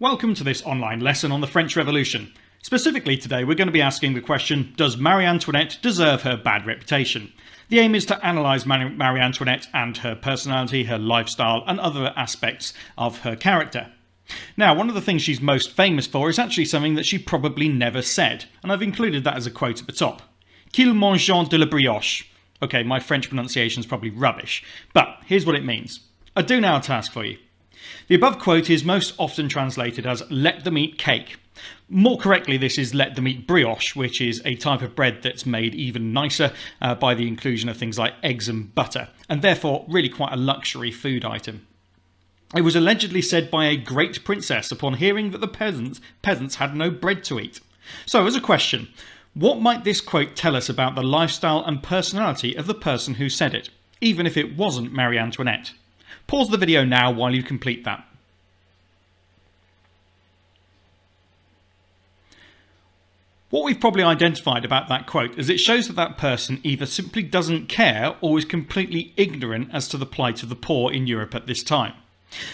Welcome to this online lesson on the French Revolution. Specifically today we're going to be asking the question, does Marie Antoinette deserve her bad reputation? The aim is to analyse Marie Antoinette and her personality, her lifestyle and other aspects of her character. Now, one of the things she's most famous for is actually something that she probably never said, and I've included that as a quote at the top. Qu'il mangeant de la brioche. Okay, my French pronunciation is probably rubbish, but here's what it means. I do now a task for you. The above quote is most often translated as let them eat cake. More correctly, this is let them eat brioche, which is a type of bread that's made even nicer by the inclusion of things like eggs and butter, and therefore really quite a luxury food item. It was allegedly said by a great princess upon hearing that the peasants had no bread to eat. So as a question, what might this quote tell us about the lifestyle and personality of the person who said it, even if it wasn't Marie Antoinette? Pause the video now while you complete that. What we've probably identified about that quote is it shows that that person either simply doesn't care or is completely ignorant as to the plight of the poor in Europe at this time.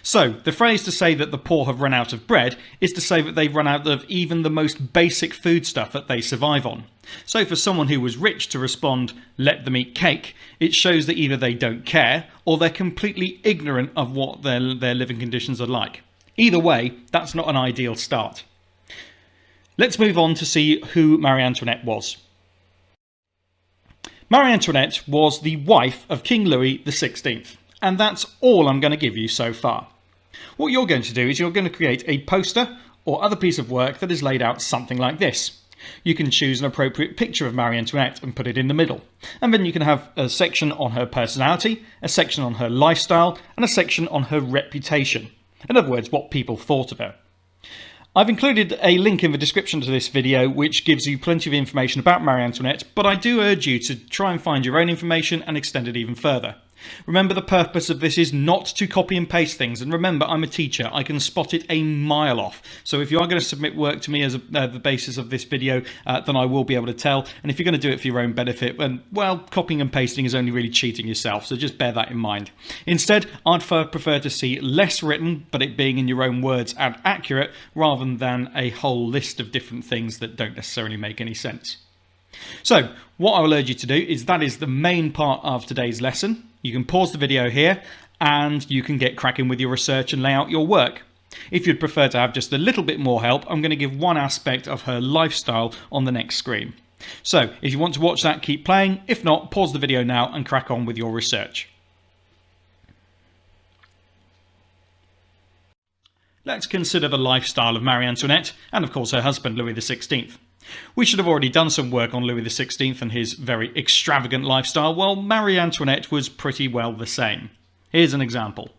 So, the phrase to say that the poor have run out of bread is to say that they've run out of even the most basic foodstuff that they survive on. So for someone who was rich to respond, let them eat cake, it shows that either they don't care or they're completely ignorant of what their living conditions are like. Either way, that's not an ideal start. Let's move on to see who Marie Antoinette was. Marie Antoinette was the wife of King Louis XVI. And that's all I'm going to give you so far. What you're going to do is you're going to create a poster or other piece of work that is laid out something like this. You can choose an appropriate picture of Marie Antoinette and put it in the middle. And then you can have a section on her personality, a section on her lifestyle, and a section on her reputation. In other words, what people thought of her. I've included a link in the description to this video which gives you plenty of information about Marie Antoinette, but I do urge you to try and find your own information and extend it even further. Remember, the purpose of this is not to copy and paste things, and remember, I'm a teacher. I can spot it a mile off. So if you are going to submit work to me as the basis of this video, then I will be able to tell. And if you're going to do it for your own benefit, then, well, copying and pasting is only really cheating yourself, so just bear that in mind. Instead, I'd prefer to see less written, but it being in your own words and accurate, rather than a whole list of different things that don't necessarily make any sense. So, what I will urge you to do is that is the main part of today's lesson. You can pause the video here and you can get cracking with your research and lay out your work. If you'd prefer to have just a little bit more help, I'm going to give one aspect of her lifestyle on the next screen. So, if you want to watch that, keep playing. If not, pause the video now and crack on with your research. Let's consider the lifestyle of Marie Antoinette and of course her husband Louis XVI. We should have already done some work on Louis XVI and his very extravagant lifestyle, while Marie Antoinette was pretty well the same. Here's an example.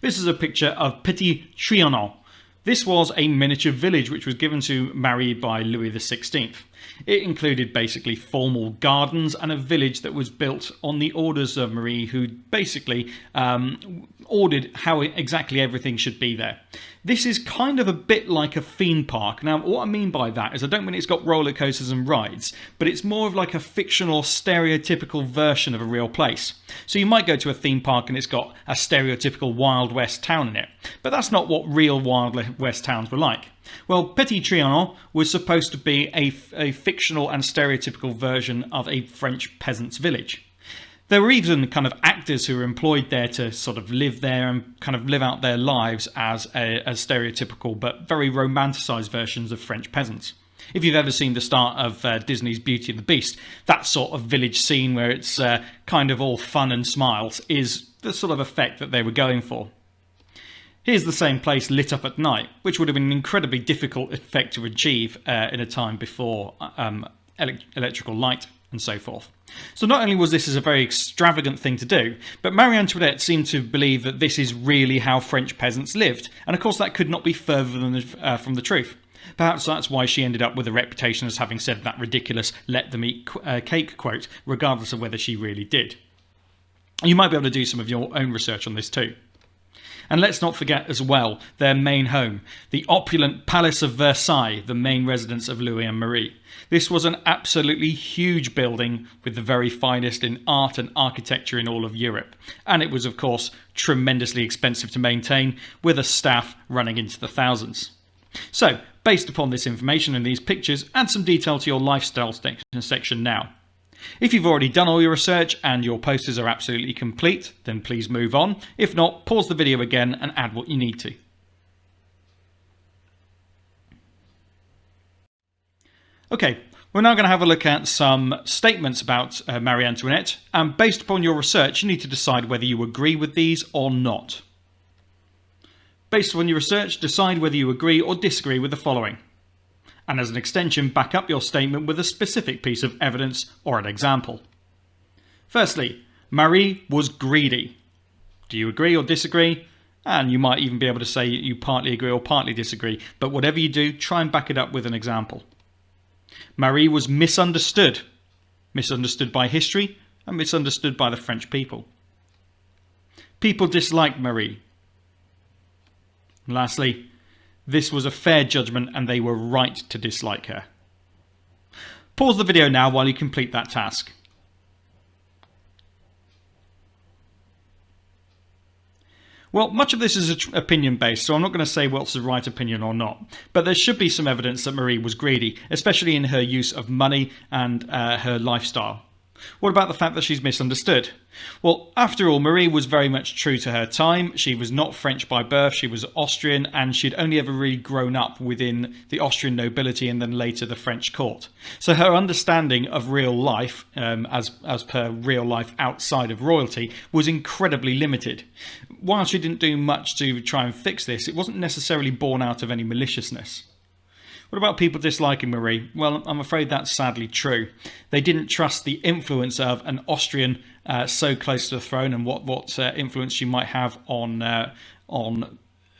This is a picture of Petit Trianon. This was a miniature village which was given to Marie by Louis XVI. It included basically formal gardens and a village that was built on the orders of Marie, who basically ordered how exactly everything should be there. This is kind of a bit like a theme park. Now, what I mean by that is I don't mean it's got roller coasters and rides, but it's more of like a fictional, stereotypical version of a real place. So you might go to a theme park and it's got a stereotypical Wild West town in it, but that's not what real Wild West towns were like. Well, Petit Trianon was supposed to be a fictional and stereotypical version of a French peasant's village. There were even kind of actors who were employed there to sort of live there and kind of live out their lives as stereotypical but very romanticised versions of French peasants. If you've ever seen the start of Disney's Beauty and the Beast, that sort of village scene where it's kind of all fun and smiles is the sort of effect that they were going for. Here's the same place lit up at night, which would have been an incredibly difficult effect to achieve in a time before electrical light and so forth. So not only was this a very extravagant thing to do, but Marie Antoinette seemed to believe that this is really how French peasants lived, and of course that could not be further from the truth. Perhaps that's why she ended up with a reputation as having said that ridiculous let them eat cake quote, regardless of whether she really did. You might be able to do some of your own research on this too. And let's not forget as well their main home, the opulent Palace of Versailles, the main residence of Louis and Marie. This was an absolutely huge building with the very finest in art and architecture in all of Europe. And it was, of course, tremendously expensive to maintain, with a staff running into the thousands. So, based upon this information and these pictures, add some detail to your lifestyle section now. If you've already done all your research and your posters are absolutely complete, then please move on. If not, pause the video again and add what you need to. Okay, we're now going to have a look at some statements about Marie Antoinette, and based upon your research, you need to decide whether you agree with these or not. Based on your research, decide whether you agree or disagree with the following. And as an extension, back up your statement with a specific piece of evidence or an example. Firstly, Marie was greedy. Do you agree or disagree? And you might even be able to say you partly agree or partly disagree, but whatever you do, try and back it up with an example. Marie was misunderstood. Misunderstood by history and misunderstood by the French people. People disliked Marie. And lastly, this was a fair judgment and they were right to dislike her. Pause the video now while you complete that task. Well, much of this is opinion based, so I'm not going to say what's the right opinion or not. But there should be some evidence that Marie was greedy, especially in her use of money and her lifestyle. What about the fact that she's misunderstood? Well, after all, Marie was very much true to her time. She was not French by birth, she was Austrian, and she'd only ever really grown up within the Austrian nobility and then later the French court. So her understanding of real life, as per real life outside of royalty, was incredibly limited. While she didn't do much to try and fix this, it wasn't necessarily born out of any maliciousness. What about people disliking Marie? Well, I'm afraid that's sadly true. They didn't trust the influence of an Austrian so close to the throne and what influence she might have on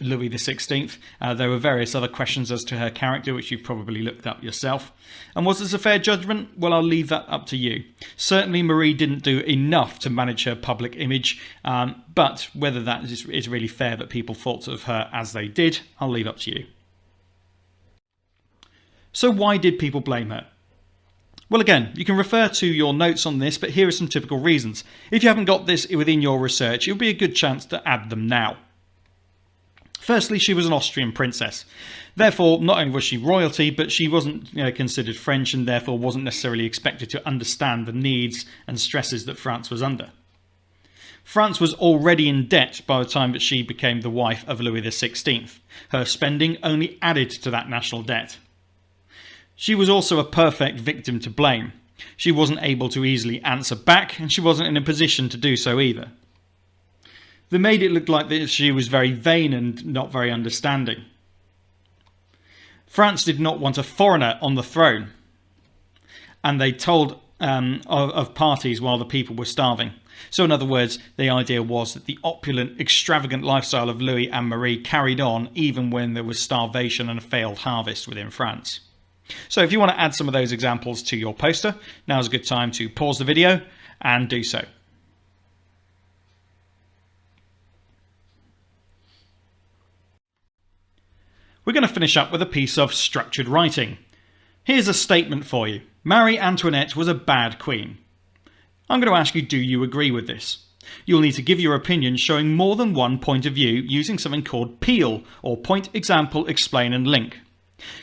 Louis XVI. There were various other questions as to her character, which you've probably looked up yourself. And was this a fair judgment? Well, I'll leave that up to you. Certainly, Marie didn't do enough to manage her public image, but whether that is really fair that people thought of her as they did, I'll leave up to you. So why did people blame her? Well, again, you can refer to your notes on this, but here are some typical reasons. If you haven't got this within your research, it would be a good chance to add them now. Firstly, she was an Austrian princess. Therefore, not only was she royalty, but she wasn't considered French and therefore wasn't necessarily expected to understand the needs and stresses that France was under. France was already in debt by the time that she became the wife of Louis XVI. Her spending only added to that national debt. She was also a perfect victim to blame. She wasn't able to easily answer back, and she wasn't in a position to do so either. They made it look like that she was very vain and not very understanding. France did not want a foreigner on the throne, and they told of parties while the people were starving. So in other words, the idea was that the opulent, extravagant lifestyle of Louis and Marie carried on even when there was starvation and a failed harvest within France. So if you want to add some of those examples to your poster, now's a good time to pause the video and do so. We're going to finish up with a piece of structured writing. Here's a statement for you. Marie Antoinette was a bad queen. I'm going to ask you, do you agree with this? You'll need to give your opinion showing more than one point of view using something called PEEL, or point, example, explain and link.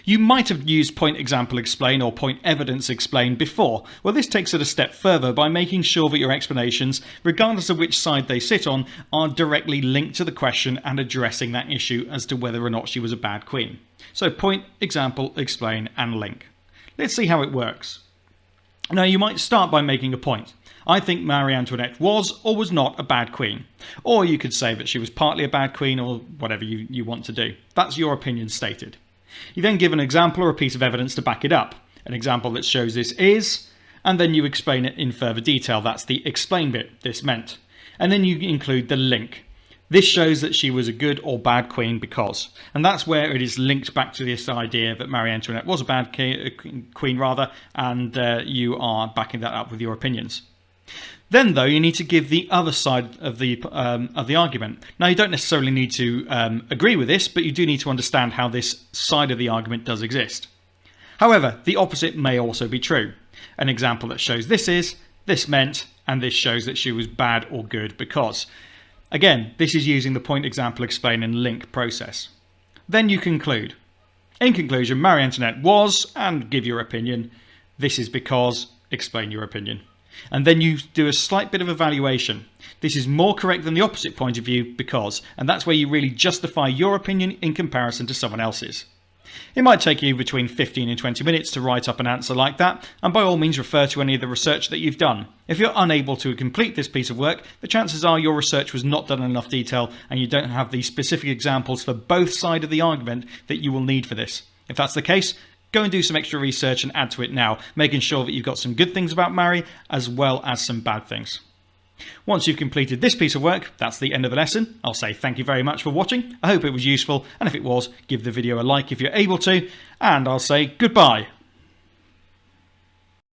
You might have used point, example, explain or point, evidence, explain before. Well, this takes it a step further by making sure that your explanations, regardless of which side they sit on, are directly linked to the question and addressing that issue as to whether or not she was a bad queen. So point, example, explain and link. Let's see how it works. Now, you might start by making a point. I think Marie Antoinette was or was not a bad queen. Or you could say that she was partly a bad queen, or whatever you want to do. That's your opinion stated. You then give an example or a piece of evidence to back it up. An example that shows this is, and then you explain it in further detail. That's the explain bit, this meant. And then you include the link. This shows that she was a good or bad queen because. And that's where it is linked back to this idea that Marie Antoinette was a bad queen, and you are backing that up with your opinions. Then, though, you need to give the other side of the argument. Now, you don't necessarily need to agree with this, but you do need to understand how this side of the argument does exist. However, the opposite may also be true. An example that shows this is, this meant, and this shows that she was bad or good because. Again, this is using the point, example, explain and link process. Then you conclude. In conclusion, Marie Antoinette was, and give your opinion. This is because, explain your opinion. And then you do a slight bit of evaluation. This is more correct than the opposite point of view because, and that's where you really justify your opinion in comparison to someone else's. It might take you between 15 and 20 minutes to write up an answer like that, and by all means refer to any of the research that you've done. If you're unable to complete this piece of work, the chances are your research was not done in enough detail and you don't have the specific examples for both sides of the argument that you will need for this. If that's the case, go and do some extra research and add to it now, making sure that you've got some good things about Marie as well as some bad things. Once you've completed this piece of work, that's the end of the lesson. I'll say thank you very much for watching. I hope it was useful, and if it was, give the video a like if you're able to, and I'll say goodbye.